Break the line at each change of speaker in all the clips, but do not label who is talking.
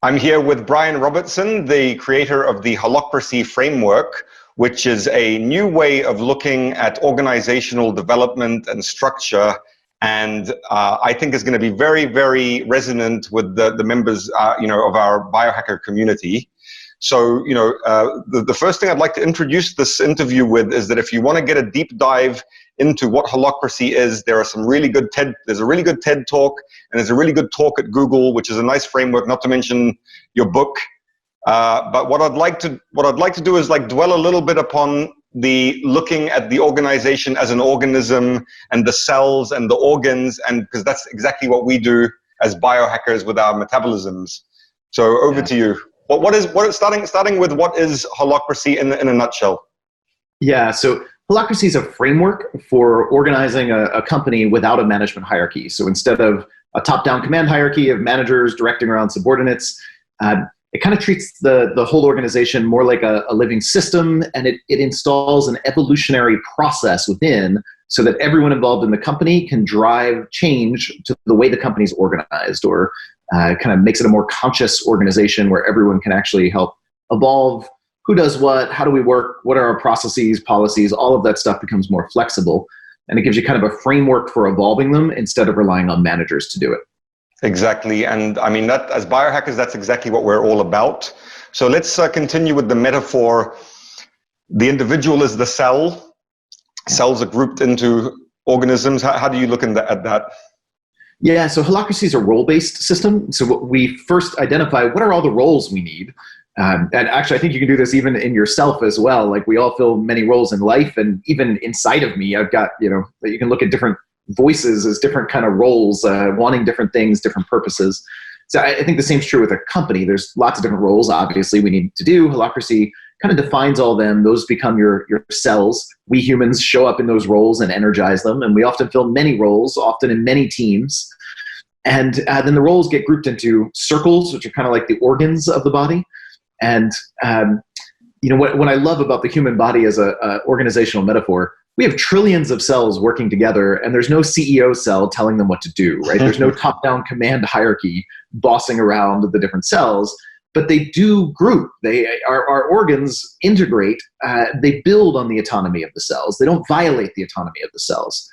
I'm here with Brian Robertson, the creator of the Holacracy Framework, which is a new way of looking at organizational development and structure, and I think is going to be very, very resonant with the members, of our biohacker community. So, the first thing I'd like to introduce this interview with is that if you want to get a deep dive into what Holacracy is, there's a really good TED talk, and there's a really good talk at Google, which is a nice framework, not to mention your book. But what I'd like to do is dwell a little bit upon the looking at the organization as an organism and the cells and the organs, and because that's exactly what we do as biohackers with our metabolisms. So over to you. Starting with what is Holacracy in a nutshell?
Yeah, so Holacracy is a framework for organizing a company without a management hierarchy. So instead of a top-down command hierarchy of managers directing around subordinates, it kind of treats the whole organization more like a living system, and it installs an evolutionary process within so that everyone involved in the company can drive change to the way the company is organized, or kind of makes it a more conscious organization where everyone can actually help evolve who does what, how do we work, what are our processes, policies, all of that stuff becomes more flexible. And it gives you kind of a framework for evolving them instead of relying on managers to do it.
Exactly. And I mean, that as biohackers, that's exactly what we're all about. So let's continue with the metaphor. The individual is the cell. Cells are grouped into organisms. How do you look at that?
Yeah, so Holacracy is a role-based system. So we first identify what are all the roles we need. And actually, I think you can do this even in yourself as well. Like, we all fill many roles in life, and even inside of me, I've got, you can look at different voices as different kind of roles, wanting different things, different purposes. So I think the same is true with a company. There's lots of different roles, obviously, we need to do. Holacracy kind of defines all them. Those become your cells. We humans show up in those roles and energize them, and we often fill many roles, often in many teams. And then the roles get grouped into circles, which are kind of like the organs of the body. And what I love about the human body as a organizational metaphor, we have trillions of cells working together, and there's no CEO cell telling them what to do, right? There's no top-down command hierarchy bossing around the different cells, but they do group. Our organs integrate. They build on the autonomy of the cells. They don't violate the autonomy of the cells.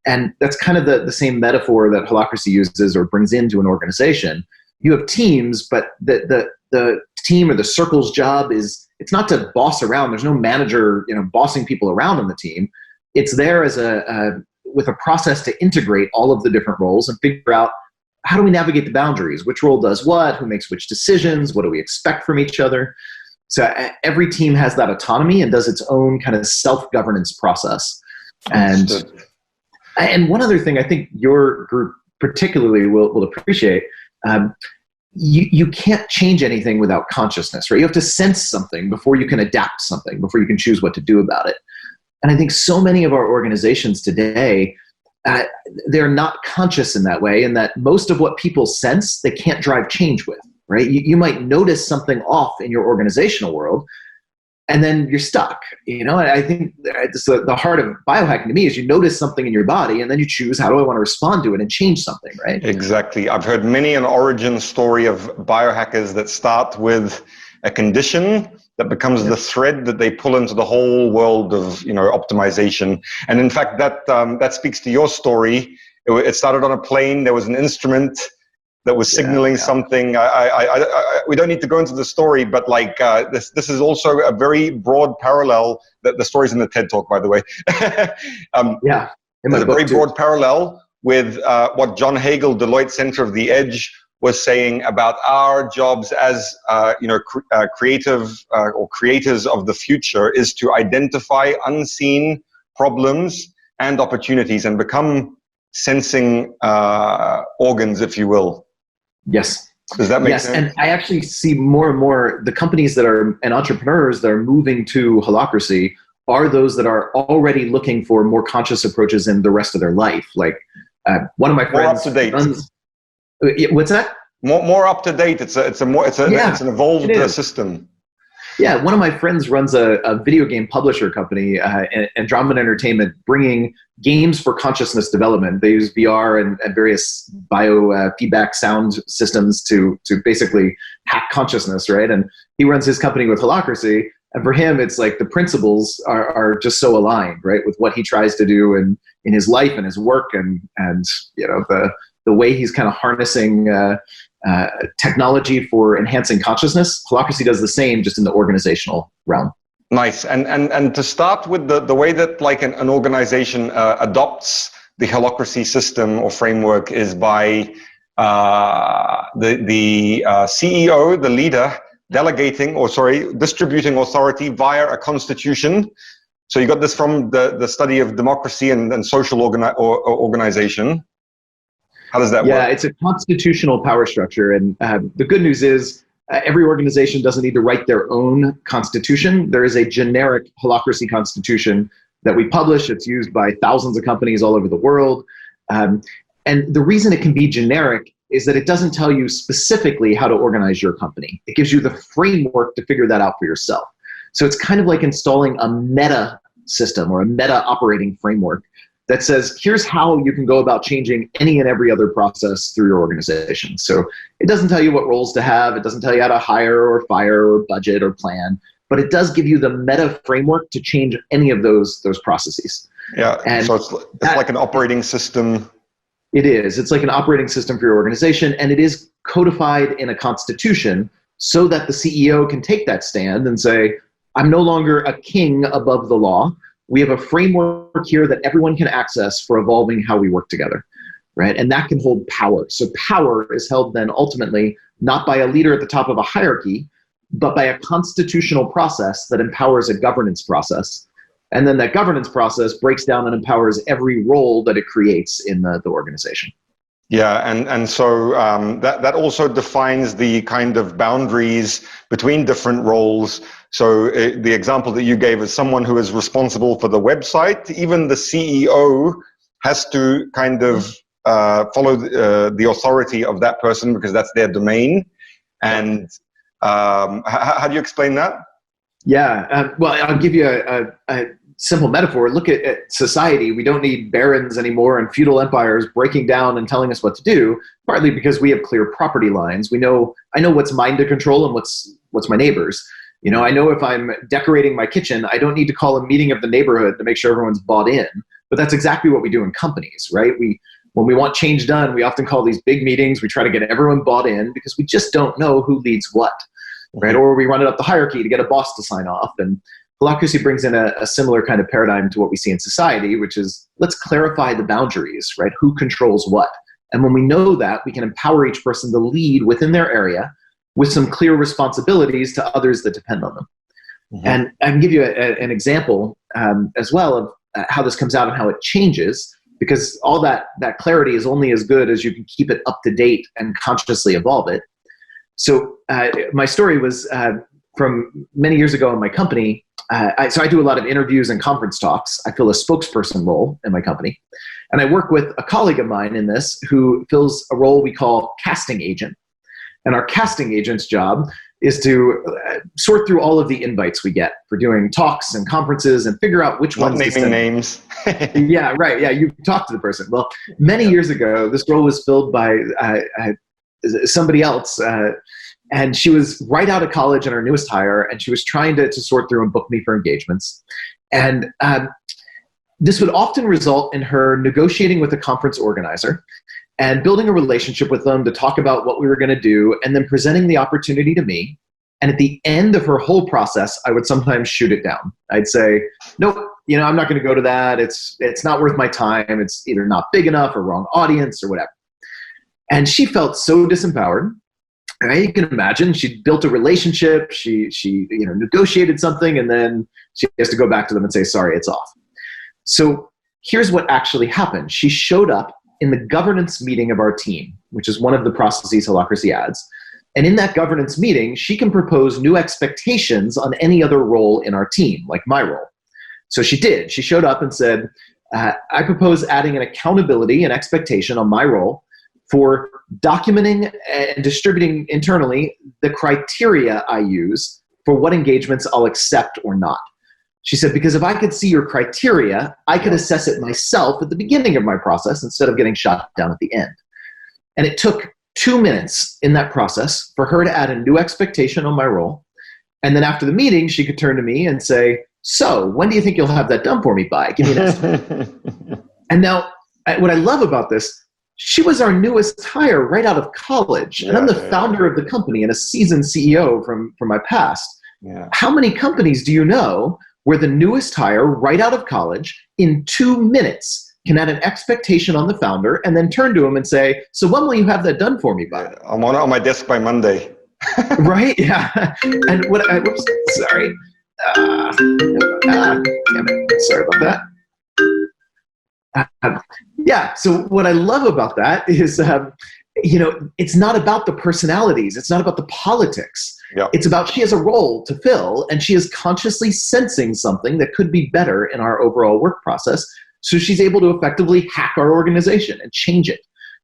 And that's kind of the same metaphor that Holacracy uses or brings into an organization. You have teams, but the team or the circle's job is, it's not to boss around. There's no manager, bossing people around on the team. It's there as with a process to integrate all of the different roles and figure out, how do we navigate the boundaries? Which role does what? Who makes which decisions? What do we expect from each other? So every team has that autonomy and does its own kind of self-governance process. And one other thing I think your group particularly will appreciate, you can't change anything without consciousness, right? You have to sense something before you can adapt something, before you can choose what to do about it. And I think so many of our organizations today, they're not conscious in that way, and that most of what people sense, they can't drive change with, right? You might notice something off in your organizational world, and then you're stuck. I think the heart of biohacking to me is you notice something in your body, and then you choose, how do I want to respond to it and change something, right?
Exactly. I've heard many an origin story of biohackers that start with a condition that becomes the thread that they pull into the whole world of optimization. And in fact, that speaks to your story. It started on a plane. There was an instrument that was signaling something. We don't need to go into the story, but this is also a very broad parallel. That the story's in the TED talk, by the way. There's a very broad parallel with what John Hagel, Deloitte Center of the Edge, was saying about our jobs as creative or creators of the future, is to identify unseen problems and opportunities and become sensing organs, if you will.
Yes.
Does that make sense?
And I actually see more and more the companies and entrepreneurs that are moving to Holacracy are those that are already looking for more conscious approaches in the rest of their life. Like one of my friends runs. What's that?
More up to date. It's an evolved system.
Yeah, one of my friends runs a video game publisher company, Andromeda Entertainment, bringing games for consciousness development. They use VR and various biofeedback sound systems to basically hack consciousness, right? And he runs his company with Holacracy, and for him, it's like the principles are just so aligned, right, with what he tries to do in his life and his work, and the way he's kind of harnessing technology for enhancing consciousness. Holacracy does the same, just in the organizational realm.
Nice. And to start with the way that like an organization adopts the Holacracy system or framework is by the CEO, the leader, distributing authority via a constitution. So you got this from the study of democracy and social organization. How does that work?
Yeah, it's a constitutional power structure. And the good news is every organization doesn't need to write their own constitution. There is a generic Holacracy Constitution that we publish. It's used by thousands of companies all over the world. And the reason it can be generic is that it doesn't tell you specifically how to organize your company. It gives you the framework to figure that out for yourself. So it's kind of like installing a meta system or a meta operating framework that says, here's how you can go about changing any and every other process through your organization. So it doesn't tell you what roles to have. It doesn't tell you how to hire or fire or budget or plan, but it does give you the meta framework to change any of those processes.
Yeah, and so it's like an operating system.
It is. It's like an operating system for your organization, and it is codified in a constitution so that the CEO can take that stand and say, I'm no longer a king above the law. We have a framework here that everyone can access for evolving how we work together, right? And that can hold power. So power is held then ultimately not by a leader at the top of a hierarchy, but by a constitutional process that empowers a governance process. And then that governance process breaks down and empowers every role that it creates in the organization.
Yeah, and so that also defines the kind of boundaries between different roles. So the example that you gave is someone who is responsible for the website. Even the CEO has to kind of follow the authority of that person because that's their domain. And how do you explain that?
Yeah, well, I'll give you a simple metaphor. Look at society. We don't need barons anymore and feudal empires breaking down and telling us what to do, partly because we have clear property lines. I know what's mine to control and what's my neighbor's. You know, I know if I'm decorating my kitchen, I don't need to call a meeting of the neighborhood to make sure everyone's bought in. But that's exactly what we do in companies, right? When we want change done, we often call these big meetings. We try to get everyone bought in because we just don't know who leads what, right? Or we run it up the hierarchy to get a boss to sign off. And Holacracy brings in a similar kind of paradigm to what we see in society, which is let's clarify the boundaries, right? Who controls what? And when we know that, we can empower each person to lead within their area with some clear responsibilities to others that depend on them. Mm-hmm. And I can give you an example as well of how this comes out and how it changes, because all that clarity is only as good as you can keep it up to date and consciously evolve it. So my story was from many years ago in my company. So I do a lot of interviews and conference talks. I fill a spokesperson role in my company. And I work with a colleague of mine in this who fills a role we call casting agent. And our casting agent's job is to sort through all of the invites we get for doing talks and conferences and figure out which ones to send.
Not naming names.
Yeah, right. Yeah, you talk to the person. Well, many years ago, this role was filled by somebody else. And she was right out of college in her newest hire, and she was trying to sort through and book me for engagements. And this would often result in her negotiating with a conference organizer and building a relationship with them to talk about what we were going to do, and then presenting the opportunity to me. And at the end of her whole process, I would sometimes shoot it down. I'd say, nope, I'm not going to go to that. It's not worth my time. It's either not big enough or wrong audience or whatever. And she felt so disempowered. Right? You can imagine she'd built a relationship. She negotiated something, and then she has to go back to them and say, sorry, it's off. So here's what actually happened. She showed up in the governance meeting of our team, which is one of the processes Holacracy adds. And in that governance meeting, she can propose new expectations on any other role in our team, like my role. So she did. She showed up and said, I propose adding an accountability and expectation on my role for documenting and distributing internally the criteria I use for what engagements I'll accept or not. She said, because if I could see your criteria, I could assess it myself at the beginning of my process instead of getting shot down at the end. And it took 2 minutes in that process for her to add a new expectation on my role. And then after the meeting, she could turn to me and say, so when do you think you'll have that done for me by? Give me an estimate. And now what I love about this, she was our newest hire right out of college. And I'm the founder of the company and a seasoned CEO from my past. Yeah. How many companies do you know where the newest hire right out of college in 2 minutes can add an expectation on the founder and then turn to him and say, so when will you have that done for me by?
I'm on my desk by Monday.
Right? Yeah. And whoops, sorry. Damn it. Sorry about that. Yeah. So what I love about that is, it's not about the personalities. It's not about the politics. Yep. It's about she has a role to fill and she is consciously sensing something that could be better in our overall work process. So she's able to effectively hack our organization and change it,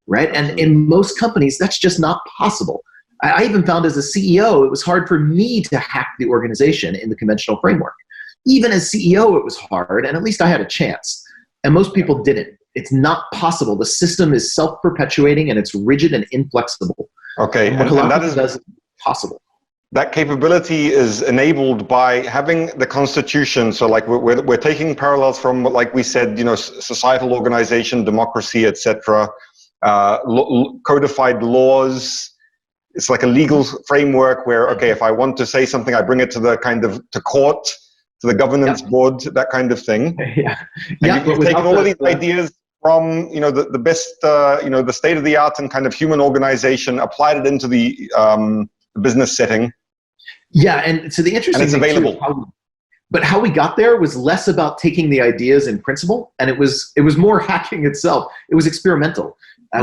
right? And in most companies, that's just not possible. I even found as a CEO, it was hard for me to hack the organization in the conventional framework. Even as CEO, it was hard, and at least I had a chance. And most people didn't. It's not possible. The system is self-perpetuating and it's rigid and inflexible.
Okay,
and that is possible.
That capability is enabled by having the Constitution. So like we're taking parallels from, like we said, societal organization, democracy, etc. Codified laws. It's like a legal framework where, okay, if I want to say something, I bring it to to court, to the governance board, that kind of thing. You've taken all of these ideas from, the best, the state of the art and kind of human organization, applied it into the business setting.
Yeah, and so the interesting
thing available.
But how we got there was less about taking the ideas in principle, and it was more hacking itself. It was experimental.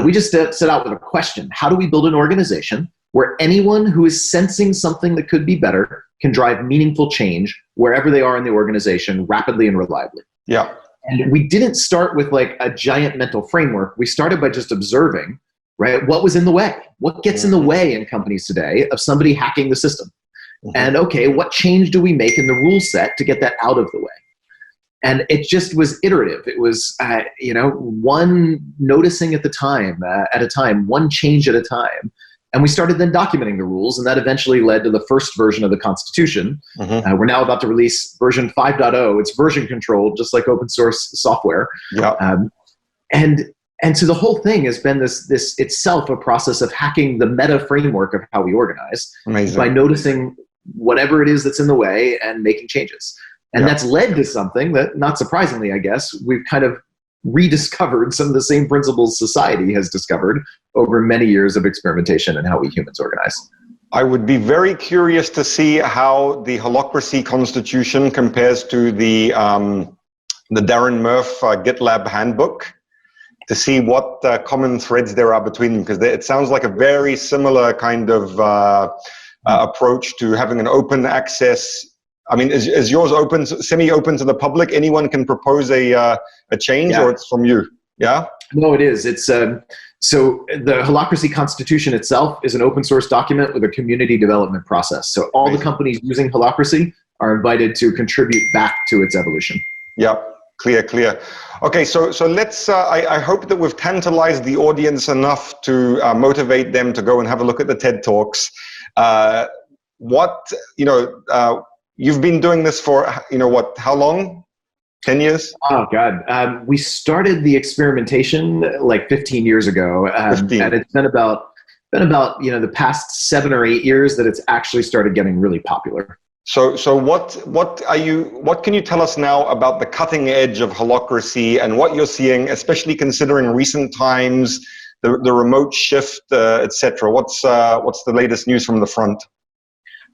We just set out with a question: how do we build an organization where anyone who is sensing something that could be better can drive meaningful change wherever they are in the organization, rapidly and reliably?
Yeah.
And we didn't start with like a giant mental framework. We started by just observing, right? What was in the way? What gets in the way in companies today of somebody hacking the system? And okay, what change do we make in the rule set to get that out of the way? And it just was iterative. It was, one noticing at a time, one change at a time. And we started then documenting the rules, and that eventually led to the first version of the Constitution. We're now about to release version 5.0. It's version controlled, just like open source software.
Yeah.
And so the whole thing has been this itself a process of hacking the meta framework of how we organize.
Amazing.
By noticing whatever it is that's in the way and making changes. And that's led to something that, not surprisingly, I guess, we've kind of rediscovered some of the same principles society has discovered over many years of experimentation and how we humans organize.
I would be very curious to see how the Holacracy Constitution compares to the Darren Murph GitLab handbook, to see what common threads there are between them, because it sounds like a very similar kind of approach to having an open access. I mean, is yours open, semi-open to the public? Anyone can propose a change, or it's from you? Yeah.
No, it is. It's so the Holacracy Constitution itself is an open source document with a community development process. So all the companies using Holacracy are invited to contribute back to its evolution.
Yeah. Clear. Okay, so let's, I hope that we've tantalized the audience enough to motivate them to go and have a look at the TED Talks. You've been doing this for, how long? 10 years?
Oh, God. We started the experimentation like 15 years ago. 15. And it's been about the past 7 or 8 years that it's actually started getting really popular.
So what can you tell us now about the cutting edge of Holacracy and what you're seeing, especially considering recent times, the remote shift, etc. What's the latest news from the front?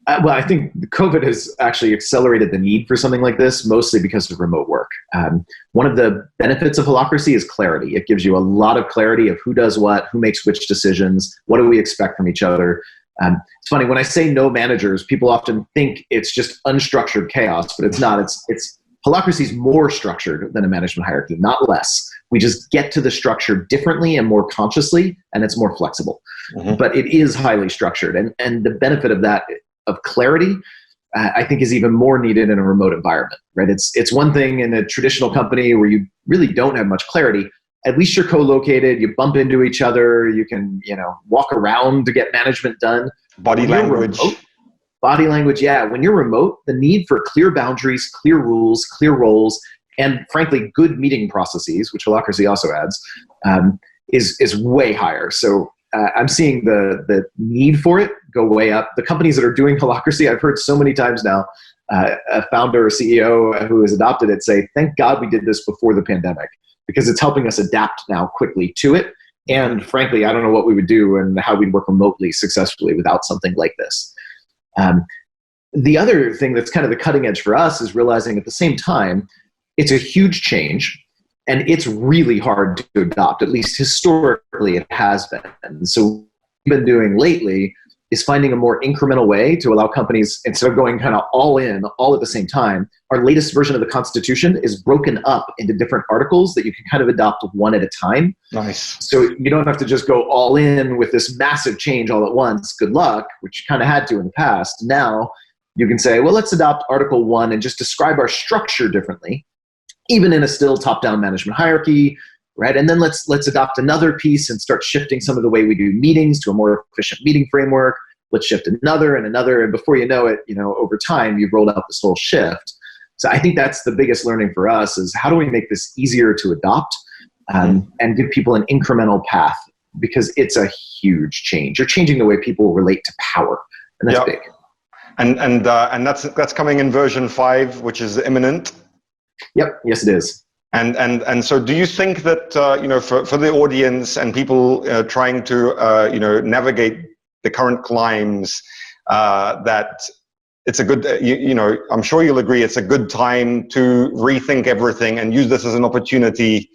Well, I think COVID has actually accelerated the need for something like this, mostly because of remote work. One of the benefits of Holacracy is clarity. It gives you a lot of clarity of who does what, who makes which decisions, what do we expect from each other. It's funny, when I say no managers, people often think it's just unstructured chaos, but it's not. It's Holacracy is more structured than a management hierarchy, not less. We just get to the structure differently and more consciously, and it's more flexible. But it is highly structured. And the benefit of that, of clarity, I think is even more needed in a remote environment, right? It's one thing in a traditional company where you really don't have much clarity. At least you're co-located, you bump into each other, you can, walk around to get management done.
Body language.
Body language, yeah. When you're remote, the need for clear boundaries, clear rules, clear roles, and frankly, good meeting processes, which Holacracy also adds, is way higher. So I'm seeing the need for it go way up. The companies that are doing Holacracy, I've heard so many times now, a founder or CEO who has adopted it say, thank God we did this before the pandemic, because it's helping us adapt now quickly to it. And frankly, I don't know what we would do and how we'd work remotely successfully without something like this. The other thing that's kind of the cutting edge for us is realizing at the same time, it's a huge change and it's really hard to adopt. At least historically it has been. And so what we've been doing lately is finding a more incremental way to allow companies, instead of going kind of all in, all at the same time. Our latest version of the Constitution is broken up into different articles that you can kind of adopt one at a time.
Nice.
So you don't have to just go all in with this massive change all at once. Good luck, which you kind of had to in the past. Now you can say, well, let's adopt Article 1 and just describe our structure differently, even in a still top-down management hierarchy, right? And then let's adopt another piece and start shifting some of the way we do meetings to a more efficient meeting framework. Let's shift another and another. And before you know it, over time, you've rolled out this whole shift. So I think that's the biggest learning for us is how do we make this easier to adopt and give people an incremental path, because it's a huge change. You're changing the way people relate to power, and that's big.
And that's coming in version 5, which is imminent.
Yep. Yes, it is.
And so, do you think that for the audience and people trying to navigate the current climbs, that it's a good I'm sure you'll agree it's a good time to rethink everything and use this as an opportunity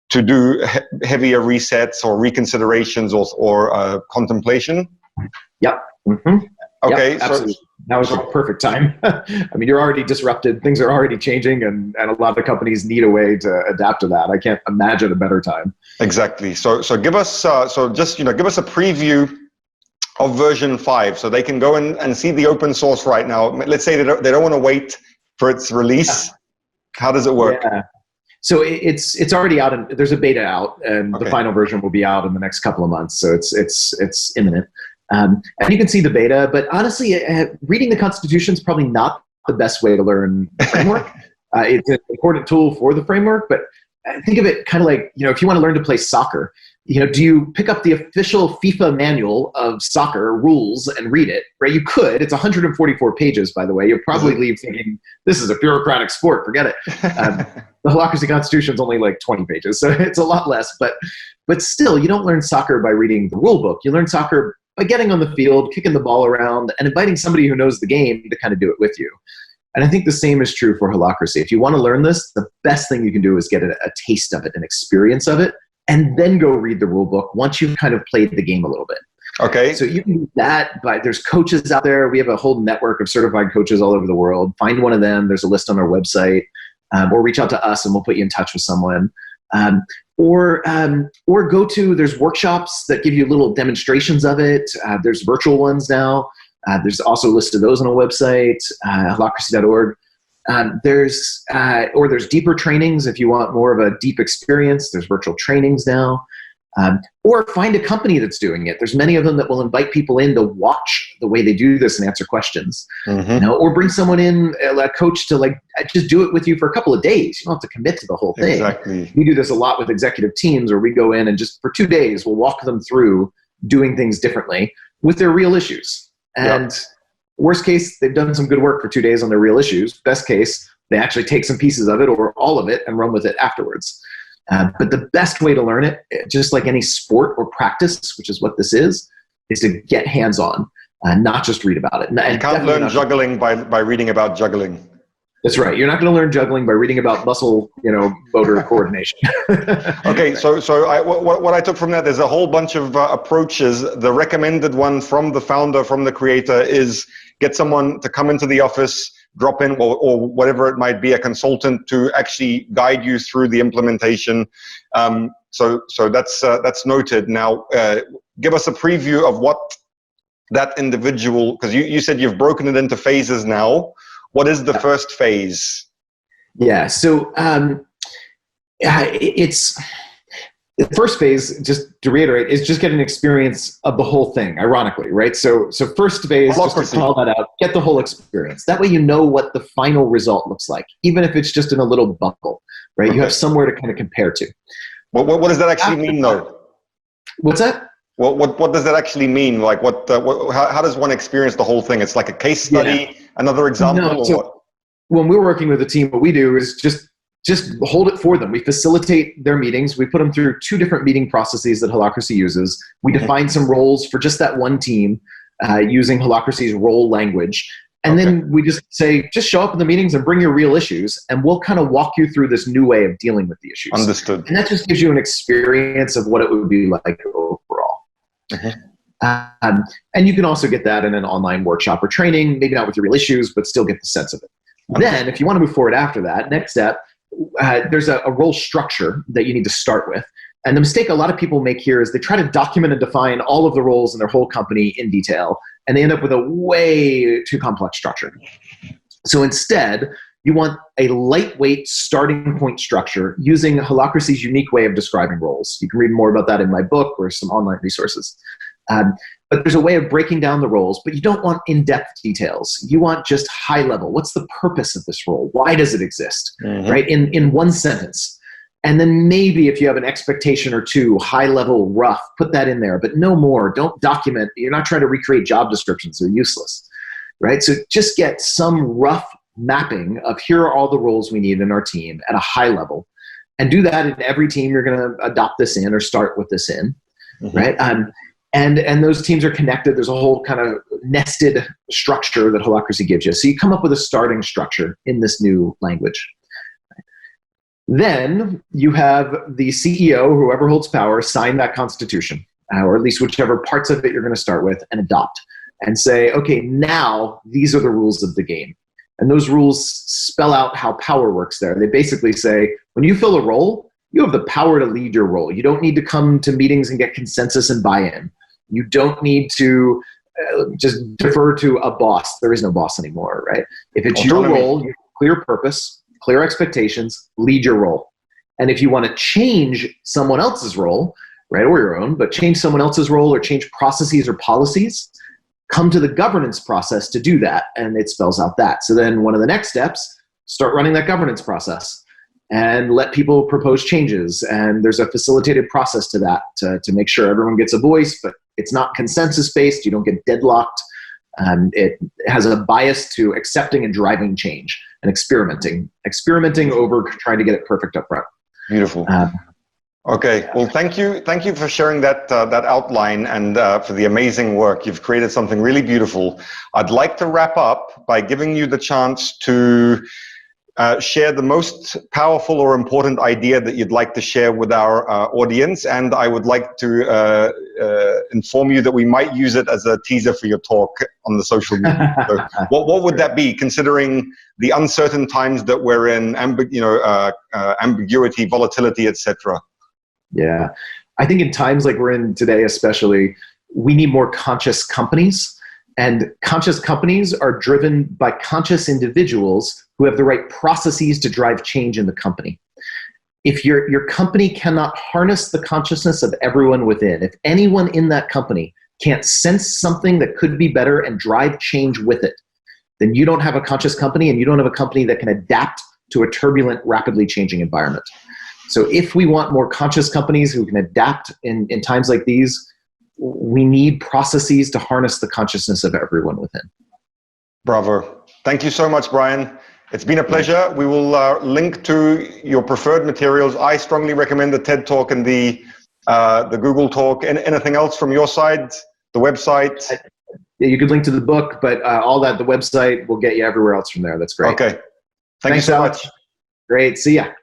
to do heavier resets or reconsiderations or contemplation?
Yep. Mm-hmm.
Okay.
Yep, absolutely. Now is a perfect time. I mean, you're already disrupted. Things are already changing, and a lot of companies need a way to adapt to that. I can't imagine a better time. Exactly.
So give us give us a preview of version 5, so they can go and see the open source right now. Let's say they don't want to wait for its release. How does it work?
Yeah. So it's already out, and there's a beta out, and the final version will be out in the next couple of months. So it's imminent. And you can see the beta, but honestly, reading the Constitution is probably not the best way to learn the framework. It's an important tool for the framework, but think of it kind of like, if you want to learn to play soccer, do you pick up the official FIFA manual of soccer rules and read it, right? You could. It's 144 pages, by the way. You'll probably leave thinking, this is a bureaucratic sport. Forget it. The Holacracy Constitution is only like 20 pages, so it's a lot less. But still, you don't learn soccer by reading the rule book. You learn soccer by getting on the field, kicking the ball around, and inviting somebody who knows the game to kind of do it with you. And I think the same is true for Holacracy. If you want to learn this, the best thing you can do is get a taste of it, an experience of it, and then go read the rule book once you've kind of played the game a little bit.
Okay.
So you can do that, but there's coaches out there. We have a whole network of certified coaches all over the world. Find one of them. There's a list on our website, or reach out to us and we'll put you in touch with someone. Or go to, there's workshops that give you little demonstrations of it. There's virtual ones now. There's also a list of those on our website, holacracy.org. There's deeper trainings if you want more of a deep experience. There's virtual trainings now. Or find a company that's doing it. There's many of them that will invite people in to watch the way they do this and answer questions. Mm-hmm. Or bring someone in, a coach, to just do it with you for a couple of days. You don't have to commit to the whole thing.
Exactly.
We do this a lot with executive teams, where we go in and just for 2 days, we'll walk them through doing things differently with their real issues. And worst case, they've done some good work for 2 days on their real issues. Best case, they actually take some pieces of it or all of it and run with it afterwards. But the best way to learn it, just like any sport or practice, which is what this is to get hands-on, not just read about it.
You can't learn juggling by reading about juggling.
That's right. You're not going to learn juggling by reading about muscle, motor coordination.
Okay, so what I took from that, there's a whole bunch of approaches. The recommended one from the founder, from the creator, is get someone to come into the office, drop in, or whatever it might be, a consultant to actually guide you through the implementation. So that's noted. Now, give us a preview of that individual, because you said you've broken it into phases now. What is the first phase?
Yeah, so it's the first phase, just to reiterate, is just get an experience of the whole thing, ironically, right? So first phase, just to call that out, get the whole experience. That way you know what the final result looks like, even if it's just in a little bubble, right? Okay. You have somewhere to kind of compare to.
What does that actually mean, though?
What's that?
What does that actually mean? Like, how does one experience the whole thing? It's like a case study, another example, or what?
When we're working with a team, what we do is just hold it for them. We facilitate their meetings. We put them through 2 different meeting processes that Holacracy uses. We define some roles for just that one team using Holacracy's role language. And then we just say, just show up in the meetings and bring your real issues, and we'll kind of walk you through this new way of dealing with the issues.
Understood.
And that just gives you an experience of what it would be like overall. And you can also get that in an online workshop or training, maybe not with your real issues, but still get the sense of it. Then, if you want to move forward after that, next step, there's a role structure that you need to start with. And the mistake a lot of people make here is they try to document and define all of the roles in their whole company in detail, and they end up with a way too complex structure. So instead, you want a lightweight starting point structure using Holacracy's unique way of describing roles. You can read more about that in my book or some online resources. But there's a way of breaking down the roles, but you don't want in-depth details. You want just high level. What's the purpose of this role? Why does it exist? Right? In one sentence. And then maybe if you have an expectation or 2, high level, rough, put that in there, but no more. Don't document. You're not trying to recreate job descriptions. They're useless. Right? So just get some rough mapping of here are all the roles we need in our team at a high level. And do that in every team you're going to adopt this in or start with this in. Right? And those teams are connected. There's a whole kind of nested structure that Holacracy gives you. So you come up with a starting structure in this new language. Then you have the CEO, whoever holds power, sign that constitution, or at least whichever parts of it you're going to start with, and adopt. And say, okay, now these are the rules of the game. And those rules spell out how power works there. They basically say, when you fill a role, you have the power to lead your role. You don't need to come to meetings and get consensus and buy-in. You don't need to just defer to a boss. There is no boss anymore, right? If it's your role, you have clear purpose, clear expectations, lead your role. And if you want to change someone else's role, right, or your own, but change someone else's role or change processes or policies, come to the governance process to do that, and it spells out that. So then one of the next steps, start running that governance process and let people propose changes. And there's a facilitated process to that to make sure everyone gets a voice, but it's not consensus-based. You don't get deadlocked. It has a bias to accepting and driving change and experimenting over trying to get it perfect up front.
Beautiful. Okay. Well, thank you for sharing that outline and for the amazing work. You've created something really beautiful. I'd like to wrap up by giving you the chance to share the most powerful or important idea that you'd like to share with our audience, and I would like to inform you that we might use it as a teaser for your talk on the social media. So what would that be, considering the uncertain times that we're in, ambiguity, volatility, etc.?
Yeah, I think in times like we're in today, especially, we need more conscious companies. And conscious companies are driven by conscious individuals who have the right processes to drive change in the company. If your company cannot harness the consciousness of everyone within, if anyone in that company can't sense something that could be better and drive change with it, then you don't have a conscious company, and you don't have a company that can adapt to a turbulent, rapidly changing environment. So if we want more conscious companies who can adapt in times like these, we need processes to harness the consciousness of everyone within.
Bravo. Thank you so much, Brian. It's been a pleasure. We will link to your preferred materials. I strongly recommend the TED Talk and the Google Talk. And anything else from your side? The website?
Yeah, you could link to the book, but all that, the website will get you everywhere else from there. That's great.
Okay. Thanks you so much.
Great. See ya.